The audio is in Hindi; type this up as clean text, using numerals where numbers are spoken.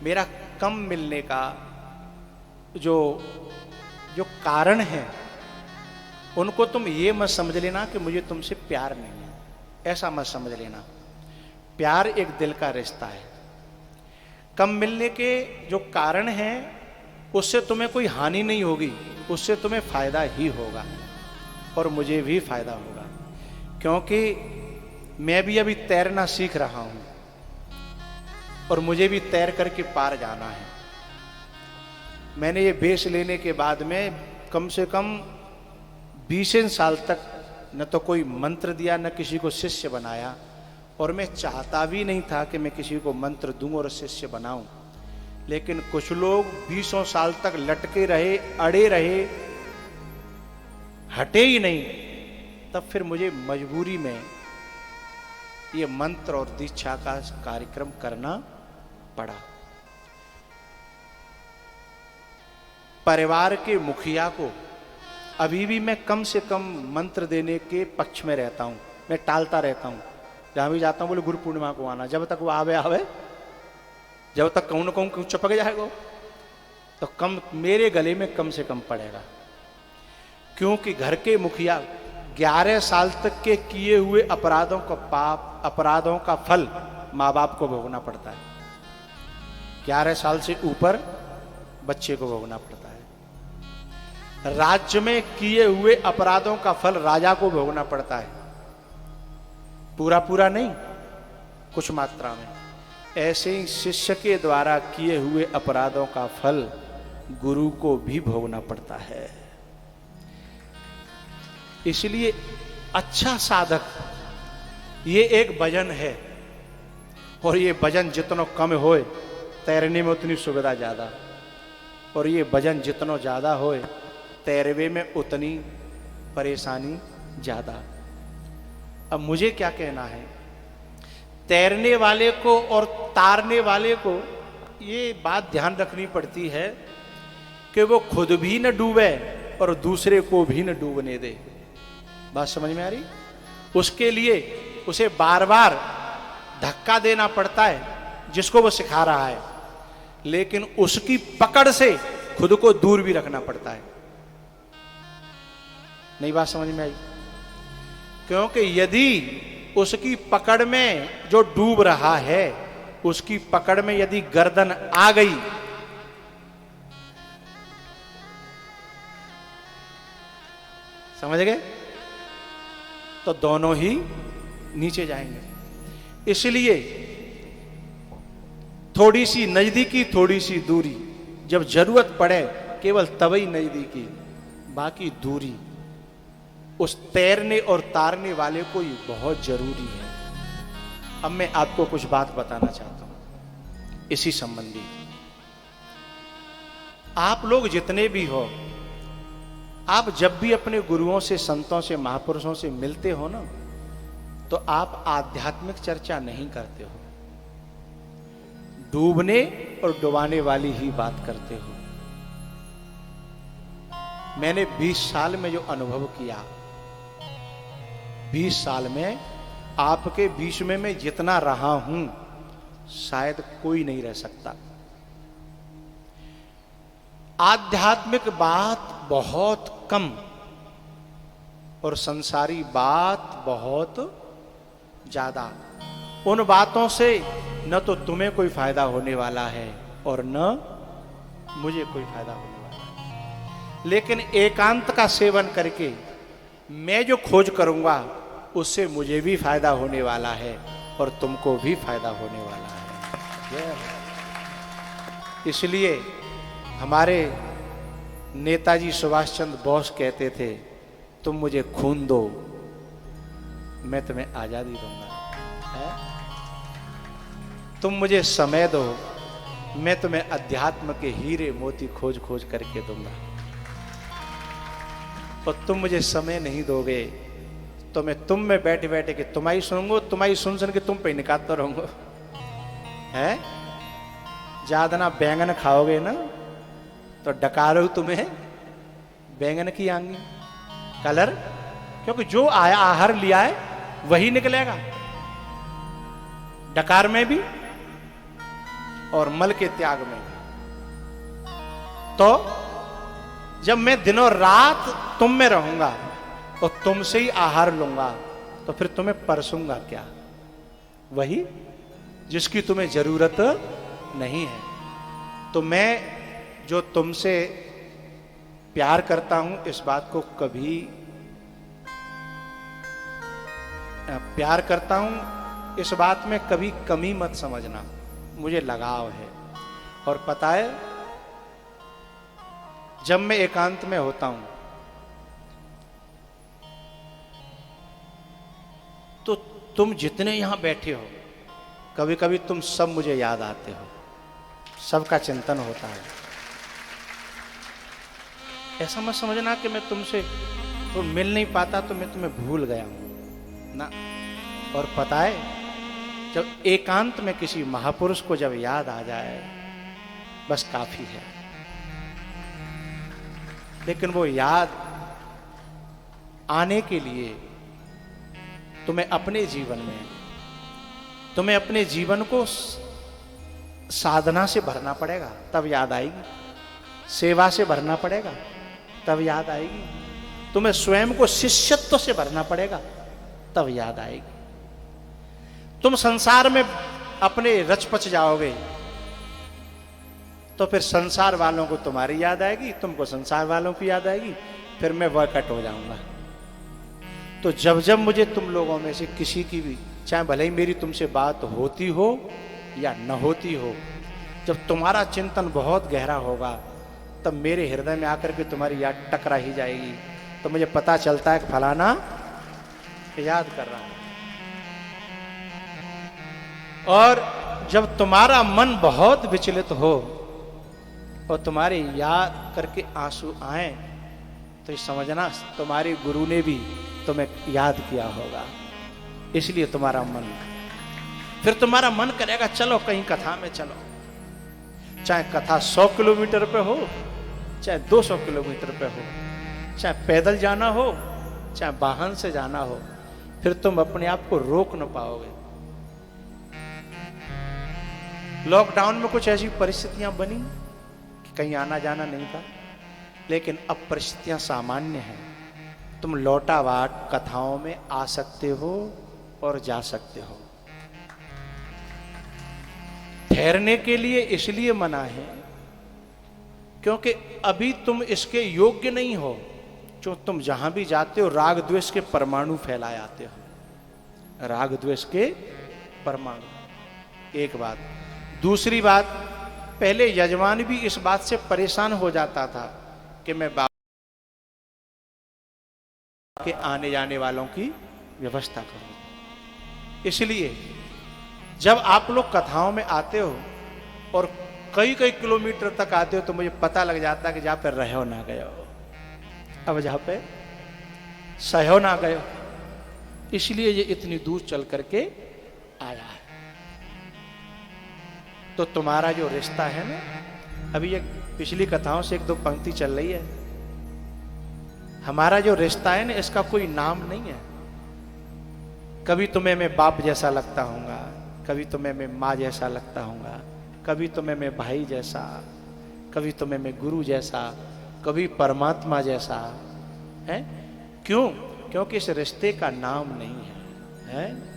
मेरा कम मिलने का जो जो कारण है, उनको तुम ये मत समझ लेना कि मुझे तुमसे प्यार नहीं है, ऐसा मत समझ लेना। प्यार एक दिल का रिश्ता है। कम मिलने के जो कारण हैं, उससे तुम्हें कोई हानि नहीं होगी, उससे तुम्हें फायदा ही होगा और मुझे भी फायदा होगा, क्योंकि मैं भी अभी तैरना सीख रहा हूं और मुझे भी तैर करके पार जाना है। मैंने ये बेस लेने के बाद में कम से कम 20 साल तक न तो कोई मंत्र दिया, न किसी को शिष्य बनाया, और मैं चाहता भी नहीं था कि मैं किसी को मंत्र दूं और शिष्य बनाऊं। लेकिन कुछ लोग 20 साल तक लटके रहे, अड़े रहे, हटे ही नहीं। तब फिर मुझे मजबूरी में ये मंत्र और दीक्षा का कार्यक्रम करना पड़ा। परिवार के मुखिया को अभी भी मैं कम से कम मंत्र देने के पक्ष में रहता हूं। मैं टालता रहता हूं, जहां भी जाता हूं बोले गुरु पूर्णिमा को आना। जब तक वो आवे जब तक कहूं न कहूं चपक जाएगा तो कम मेरे गले में कम से कम पड़ेगा, क्योंकि घर के मुखिया 11 साल तक के किए हुए अपराधों का पाप, अपराधों का फल माँ बाप को भोगना पड़ता है। 11 साल से ऊपर बच्चे को भोगना पड़ता है। राज्य में किए हुए अपराधों का फल राजा को भोगना पड़ता है, पूरा पूरा नहीं, कुछ मात्रा में। ऐसे ही शिष्य के द्वारा किए हुए अपराधों का फल गुरु को भी भोगना पड़ता है। इसलिए अच्छा साधक, ये एक भजन है, और ये भजन जितना कम होए तैरने में उतनी सुविधा ज्यादा, और ये भजन जितना ज्यादा होए तैरवे में उतनी परेशानी ज्यादा। अब मुझे क्या कहना है, तैरने वाले को और तारने वाले को ये बात ध्यान रखनी पड़ती है कि वो खुद भी न डूबे और दूसरे को भी न डूबने दे। बात समझ में आ रही? उसके लिए उसे बार बार धक्का देना पड़ता है जिसको वो सिखा रहा है, लेकिन उसकी पकड़ से खुद को दूर भी रखना पड़ता है। नहीं बात समझ में आई? क्योंकि यदि उसकी पकड़ में जो डूब रहा है, उसकी पकड़ में यदि गर्दन आ गई, समझ गए, तो दोनों ही नीचे जाएंगे। इसलिए थोड़ी सी नजदीकी, थोड़ी सी दूरी, जब जरूरत पड़े केवल तभी नजदीकी, बाकी दूरी। उस तैरने और तारने वाले को ये बहुत जरूरी है। अब मैं आपको कुछ बात बताना चाहता हूं इसी संबंधी। आप लोग जितने भी हो, आप जब भी अपने गुरुओं से, संतों से, महापुरुषों से मिलते हो ना, तो आप आध्यात्मिक चर्चा नहीं करते हो, डूबने और डुबाने वाली ही बात करते हो। मैंने 20 साल में जो अनुभव किया, 20 साल में आपके बीच में मैं जितना रहा हूं, शायद कोई नहीं रह सकता। आध्यात्मिक बात बहुत कम और संसारी बात बहुत ज्यादा। उन बातों से न तो तुम्हें कोई फायदा होने वाला है और न मुझे कोई फायदा होने वाला है। लेकिन एकांत का सेवन करके मैं जो खोज करूंगा, उससे मुझे भी फायदा होने वाला है और तुमको भी फायदा होने वाला है। इसलिए हमारे नेताजी सुभाष चंद्र बोस कहते थे, तुम मुझे खून दो, मैं तुम्हें आजादी दूंगा। है? तुम मुझे समय दो, मैं तुम्हें अध्यात्म के हीरे मोती खोज खोज करके दूंगा। और तुम मुझे समय नहीं दोगे तो मैं तुम में बैठे बैठे के तुम्हारी सुनूंगा, तुम्हारी सुन सुन के तुम पे निकालता रहूंगा। है? ज्यादा ना बैंगन खाओगे ना तो डकारो तुम्हें बैंगन की आंगी कलर, क्योंकि जो आया आहार लिया है वही निकलेगा। डकार में भी और मल के त्याग में भी। तो जब मैं दिनों रात तुम में रहूंगा और तुमसे ही आहार लूंगा, तो फिर तुम्हें परसूंगा क्या? वही जिसकी तुम्हें जरूरत नहीं है। तो मैं जो तुमसे प्यार करता हूं, इस बात को कभी प्यार करता हूं, इस बात में कभी कमी मत समझना। मुझे लगाव है। और पता है, जब मैं एकांत में होता हूं तो तुम जितने यहां बैठे हो, कभी कभी तुम सब मुझे याद आते हो, सबका चिंतन होता है। ऐसा मत समझना कि मैं तुमसे तो मिल नहीं पाता तो मैं तुम्हें भूल गया हूं ना। और पता है, जब एकांत में किसी महापुरुष को जब याद आ जाए, बस काफी है। लेकिन वो याद आने के लिए तुम्हें अपने जीवन को साधना से भरना पड़ेगा, तब याद आएगी। सेवा से भरना पड़ेगा, तब याद आएगी। तुम्हें स्वयं को शिष्यत्व से भरना पड़ेगा, तब याद आएगी। तुम संसार में अपने रचपच जाओगे तो फिर संसार वालों को तुम्हारी याद आएगी, तुमको संसार वालों की याद आएगी, फिर मैं वरकट हो जाऊंगा। तो जब जब मुझे तुम लोगों में से किसी की भी, चाहे भले ही मेरी तुमसे बात होती हो या न होती हो, जब तुम्हारा चिंतन बहुत गहरा होगा, तब मेरे हृदय में आकर के तुम्हारी याद टकरा ही जाएगी। तो मुझे पता चलता है कि फलाना याद कर रहा हूं। और जब तुम्हारा मन बहुत विचलित हो और तुम्हारे याद करके आंसू आए, तो समझना तुम्हारे गुरु ने भी तुम्हें याद किया होगा, इसलिए तुम्हारा मन करेगा चलो कहीं कथा में चलो। चाहे कथा 100 किलोमीटर पे हो, चाहे 200 किलोमीटर पे हो, चाहे पैदल जाना हो, चाहे वाहन से जाना हो, फिर तुम अपने आप को रोक न पाओगे। लॉकडाउन में कुछ ऐसी परिस्थितियां बनी कि कहीं आना जाना नहीं था, लेकिन अब परिस्थितियां सामान्य हैं। तुम लौटावाट कथाओं में आ सकते हो और जा सकते हो। ठहरने के लिए इसलिए मना है क्योंकि अभी तुम इसके योग्य नहीं हो। जो तुम जहां भी जाते हो राग द्वेष के परमाणु फैलाए आते हो, राग द्वेष के परमाणु। एक बात। दूसरी बात, पहले यजमान भी इस बात से परेशान हो जाता था कि मैं बाबा के आने जाने वालों की व्यवस्था करूं। इसलिए जब आप लोग कथाओं में आते हो और कई कई किलोमीटर तक आते हो, तो मुझे पता लग जाता है कि जहां पर रहो ना गए हो, अब जहां पे सहो ना गए हो, इसलिए ये इतनी दूर चल करके आया है। तो तुम्हारा जो रिश्ता है ना, अभी ये पिछली कथाओं से एक दो पंक्ति चल रही है, हमारा जो रिश्ता है ना, इसका कोई नाम नहीं है। कभी तुम्हें मैं बाप जैसा लगता हूँगा, कभी तुम्हें मैं माँ जैसा लगता हूँगा, कभी तुम्हें मैं भाई जैसा, कभी तुम्हें मैं गुरु जैसा, कभी परमात्मा जैसा है। क्यों? क्योंकि इस रिश्ते का नाम नहीं है, है?